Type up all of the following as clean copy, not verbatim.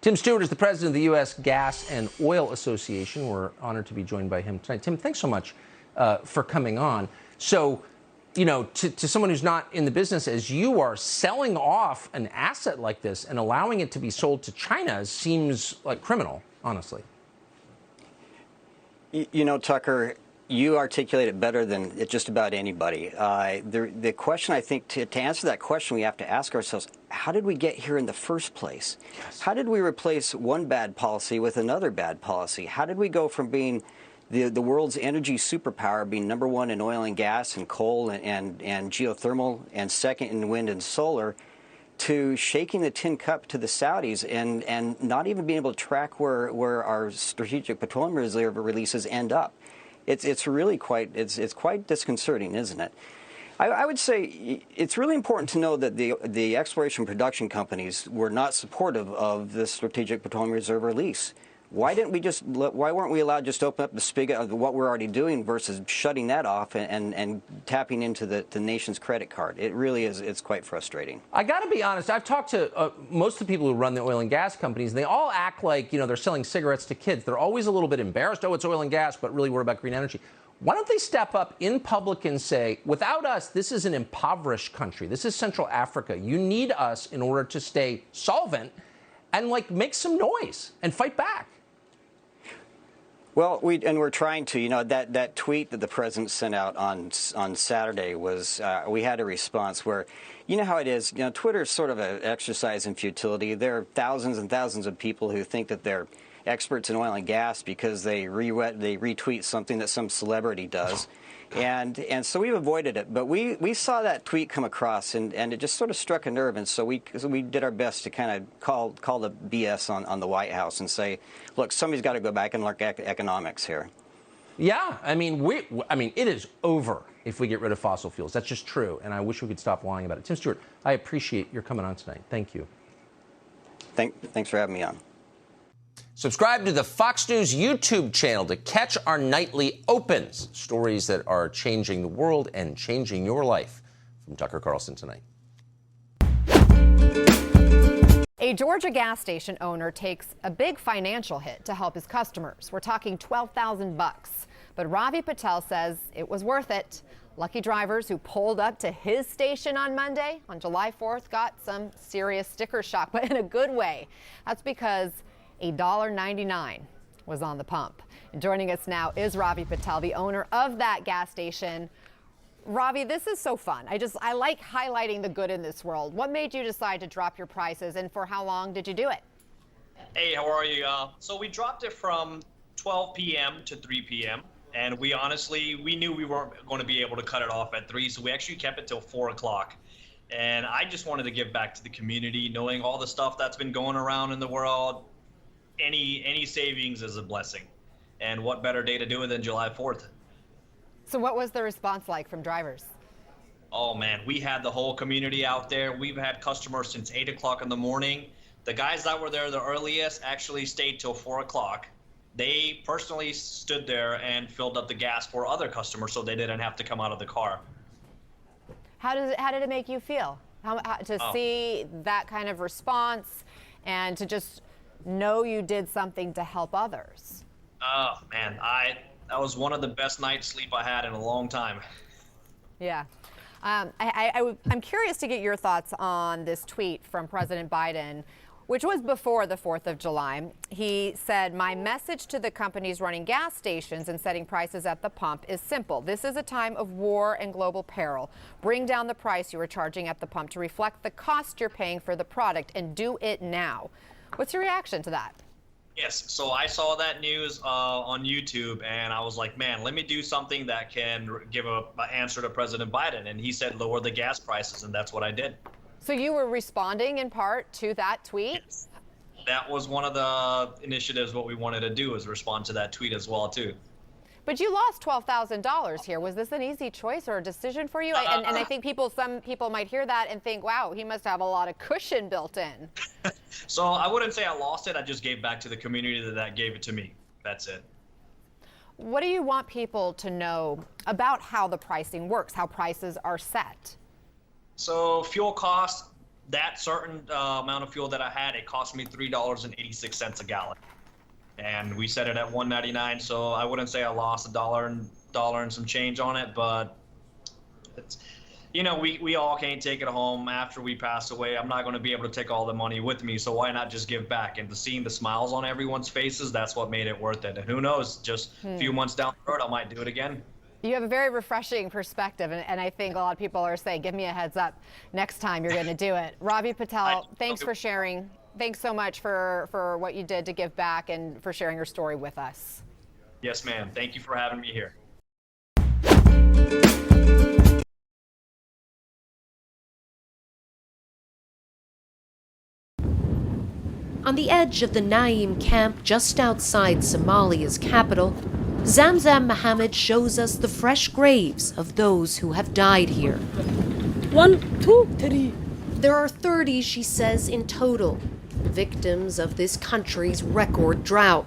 Tim Stewart is the president of the U.S. Gas and Oil Association. We're honored to be joined by him tonight. Tim, thanks so much for coming on. So, you know, to someone who's not in the business as you are, selling off an asset like this and allowing it to be sold to China seems like criminal, honestly. You know, Tucker, you articulate it better than just about anybody. The question, I think, to answer that question, we have to ask ourselves, how did we get here in the first place? Yes. How did we replace one bad policy with another bad policy? How did we go from being the world's energy superpower, being number one in oil and gas and coal and geothermal, and second in wind and solar, to shaking the tin cup to the Saudis and not even being able to track where our strategic petroleum reserve releases end up? It's really quite disconcerting, isn't it? I would say it's really important to know that the exploration production companies were not supportive of the strategic petroleum reserve release. Why weren't we allowed just to open up the spigot of what we're already doing versus shutting that off and tapping into the nation's credit card? It really is. It's quite frustrating. I got to be honest. I've talked to most of the people who run the oil and gas companies, and they all act like, you know, they're selling cigarettes to kids. They're always a little bit embarrassed. Oh, it's oil and gas, but really worried about green energy. Why don't they step up in public and say, without us, this is an impoverished country. This is Central Africa. You need us in order to stay solvent and, like, make some noise and fight back. Well, we're trying to. You know, that tweet that the president sent out on Saturday was, we had a response where, you know how it is. You know, Twitter is sort of an exercise in futility. There are thousands and thousands of people who think that they're experts in oil and gas because they retweet something that some celebrity does. And so we've avoided it. But we saw that tweet come across, and it just sort of struck a nerve. And so we did our best to kind of call the BS on the White House and say, look, somebody's got to go back and look at economics here. Yeah, I mean, it is over if we get rid of fossil fuels. That's just true, and I wish we could stop lying about it. Tim Stewart, I appreciate your coming on tonight. Thank you. Thanks for having me on. Subscribe to the Fox News YouTube channel to catch our nightly opens, stories that are changing the world and changing your life. From Tucker Carlson Tonight. A Georgia gas station owner takes a big financial hit to help his customers. We're talking $12,000. But Ravi Patel says it was worth it. Lucky drivers who pulled up to his station on Monday, on July 4th, got some serious sticker shock, but in a good way. That's because $1.99 was on the pump. And joining us now is Ravi Patel, the owner of that gas station. Ravi, this is so fun. I like highlighting the good in this world. What made you decide to drop your prices, and for how long did you do it? Hey, how are you? So we dropped it from 12 p.m. to 3 p.m. And we knew we weren't going to be able to cut it off at 3, so we actually kept it till 4 o'clock. And I just wanted to give back to the community, knowing all the stuff that's been going around in the world. Any savings is a blessing. And what better day to do it than July 4th? So what was the response like from drivers? Oh man, we had the whole community out there. We've had customers since 8 o'clock in the morning. The guys that were there the earliest actually stayed till 4 o'clock. They personally stood there and filled up the gas for other customers so they didn't have to come out of the car. How did it make you feel? See that kind of response and to just know you did something to help others? Oh man, that was one of the best night's sleep I had in a long time. Yeah. I'm curious to get your thoughts on this tweet from President Biden, which was before the 4th of July. He said, "My message to the companies running gas stations and setting prices at the pump is simple. This is a time of war and global peril. Bring down the price you are charging at the pump to reflect the cost you're paying for the product, and do it now." What's your reaction to that? Yes, so I saw that news on YouTube, and I was like, man, let me do something that can give an answer to President Biden. And he said, lower the gas prices, and that's what I did. So you were responding in part to that tweet? Yes. That was one of the initiatives, what we wanted to do, is respond to that tweet as well, too. But you lost $12,000 here. Was this an easy choice or a decision for you? And I think some people might hear that and think, wow, he must have a lot of cushion built in. So I wouldn't say I lost it. I just gave back to the community that gave it to me. That's it. What do you want people to know about how the pricing works, how prices are set? So fuel costs that certain amount of fuel that I had, it cost me $3.86 a gallon. And we set it at $1.99, so I wouldn't say I lost a dollar and some change on it, but it's, you know, we all can't take it home after we pass away. I'm not going to be able to take all the money with me, so why not just give back? And seeing the smiles on everyone's faces, that's what made it worth it. And who knows, just a few months down the road, I might do it again. You have a very refreshing perspective, and I think a lot of people are saying, give me a heads up next time you're going to do it. Ravi Patel, thanks for sharing. Thanks so much for what you did to give back and for sharing your story with us. Yes, ma'am. Thank you for having me here. On the edge of the Naim camp just outside Somalia's capital, Zamzam Mohammed shows us the fresh graves of those who have died here. 1, 2, 3. There are 30, she says, in total, victims of this country's record drought.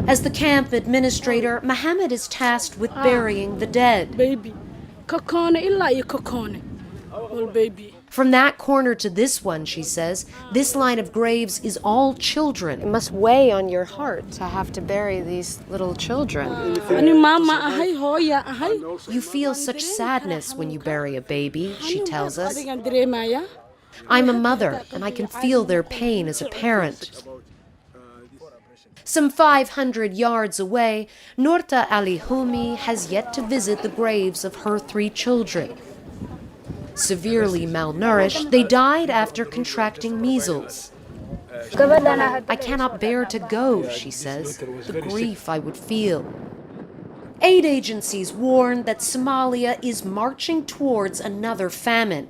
As the camp administrator, Mohammed is tasked with burying the dead. Baby. Kokone illa iyo kokone. All baby. From that corner to this one, she says, this line of graves is all children. It must weigh on your heart to have to bury these little children. You feel such sadness when you bury a baby, she tells us. I'm a mother, and I can feel their pain as a parent. Some 500 yards away, Noorta Ali Homi has yet to visit the graves of her 3 children. Severely malnourished, they died after contracting measles. I cannot bear to go, she says, the grief I would feel. Aid agencies warn that Somalia is marching towards another famine.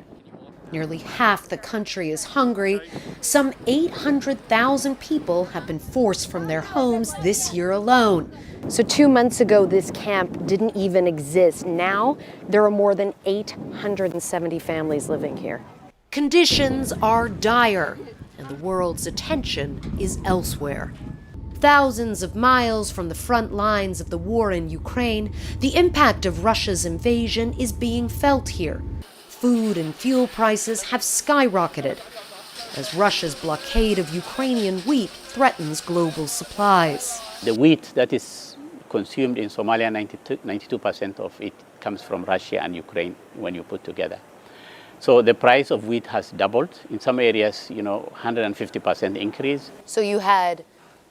Nearly half the country is hungry. Some 800,000 people have been forced from their homes this year alone. So 2 months ago, this camp didn't even exist. Now, there are more than 870 families living here. Conditions are dire, and the world's attention is elsewhere. Thousands of miles from the front lines of the war in Ukraine, the impact of Russia's invasion is being felt here. Food and fuel prices have skyrocketed as Russia's blockade of Ukrainian wheat threatens global supplies. The wheat that is consumed in Somalia, 92% of it comes from Russia and Ukraine when you put together. So the price of wheat has doubled. In some areas, 150% increase. So you had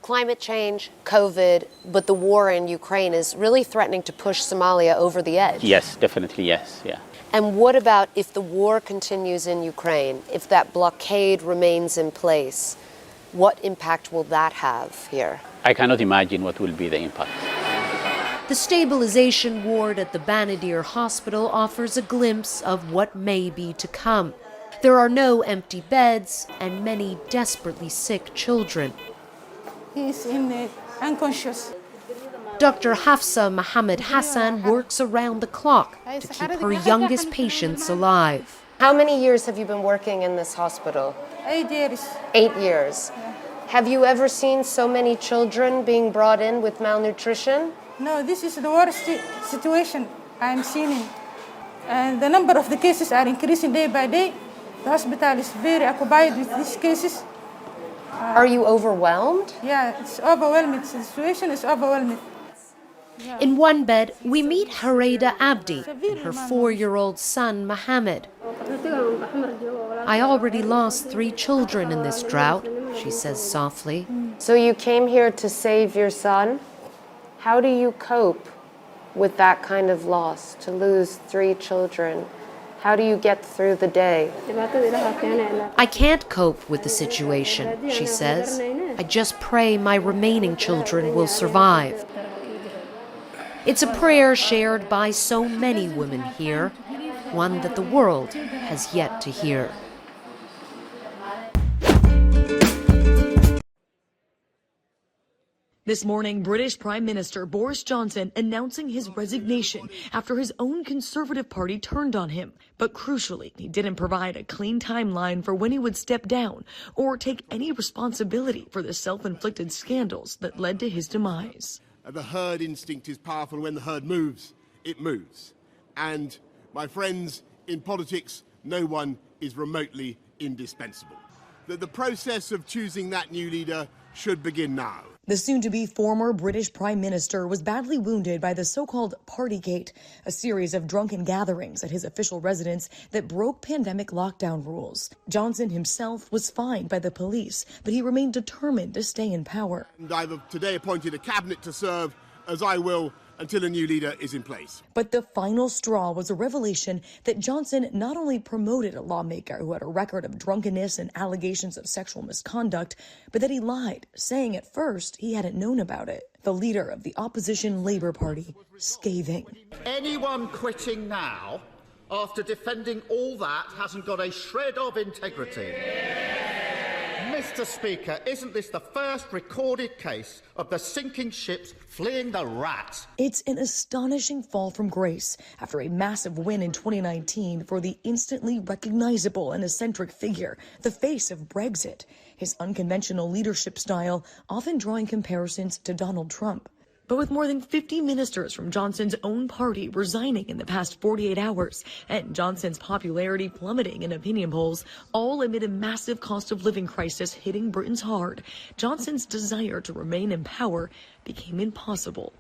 climate change, COVID, but the war in Ukraine is really threatening to push Somalia over the edge. Yes, definitely, yes, yeah. And what about if the war continues in Ukraine, if that blockade remains in place? What impact will that have here? I cannot imagine what will be the impact. The stabilization ward at the Banadir Hospital offers a glimpse of what may be to come. There are no empty beds and many desperately sick children. He's unconscious. Dr. Hafsa Mohammed Hassan works around the clock to keep her youngest patients alive. How many years have you been working in this hospital? 8 years. 8 years. Have you ever seen so many children being brought in with malnutrition? No, this is the worst situation I'm seeing. And the number of the cases are increasing day by day. The hospital is very occupied with these cases. Are you overwhelmed? Yeah, it's overwhelming. The situation is overwhelming. In one bed, we meet Hareda Abdi and her 4-year-old son, Mohammed. I already lost 3 children in this drought, she says softly. So you came here to save your son? How do you cope with that kind of loss, to lose 3 children? How do you get through the day? I can't cope with the situation, she says. I just pray my remaining children will survive. It's a prayer shared by so many women here, one that the world has yet to hear. This morning, British Prime Minister Boris Johnson announcing his resignation after his own Conservative Party turned on him. But crucially, he didn't provide a clean timeline for when he would step down or take any responsibility for the self-inflicted scandals that led to his demise. The herd instinct is powerful. When the herd moves, it moves. And my friends, in politics, no one is remotely indispensable. That the process of choosing that new leader should begin now. The soon-to-be former British Prime Minister was badly wounded by the so-called Partygate, a series of drunken gatherings at his official residence that broke pandemic lockdown rules. Johnson himself was fined by the police, but he remained determined to stay in power. And I've today appointed a cabinet to serve, as I will, until a new leader is in place. But the final straw was a revelation that Johnson not only promoted a lawmaker who had a record of drunkenness and allegations of sexual misconduct, but that he lied, saying at first he hadn't known about it. The leader of the opposition Labour Party, scathing. Anyone quitting now, after defending all that, hasn't got a shred of integrity. Mr. Speaker, isn't this the first recorded case of the sinking ships fleeing the rat? It's an astonishing fall from grace after a massive win in 2019 for the instantly recognizable and eccentric figure, the face of Brexit. His unconventional leadership style often drawing comparisons to Donald Trump. But with more than 50 ministers from Johnson's own party resigning in the past 48 hours, and Johnson's popularity plummeting in opinion polls, all amid a massive cost of living crisis hitting Britons hard, Johnson's desire to remain in power became impossible.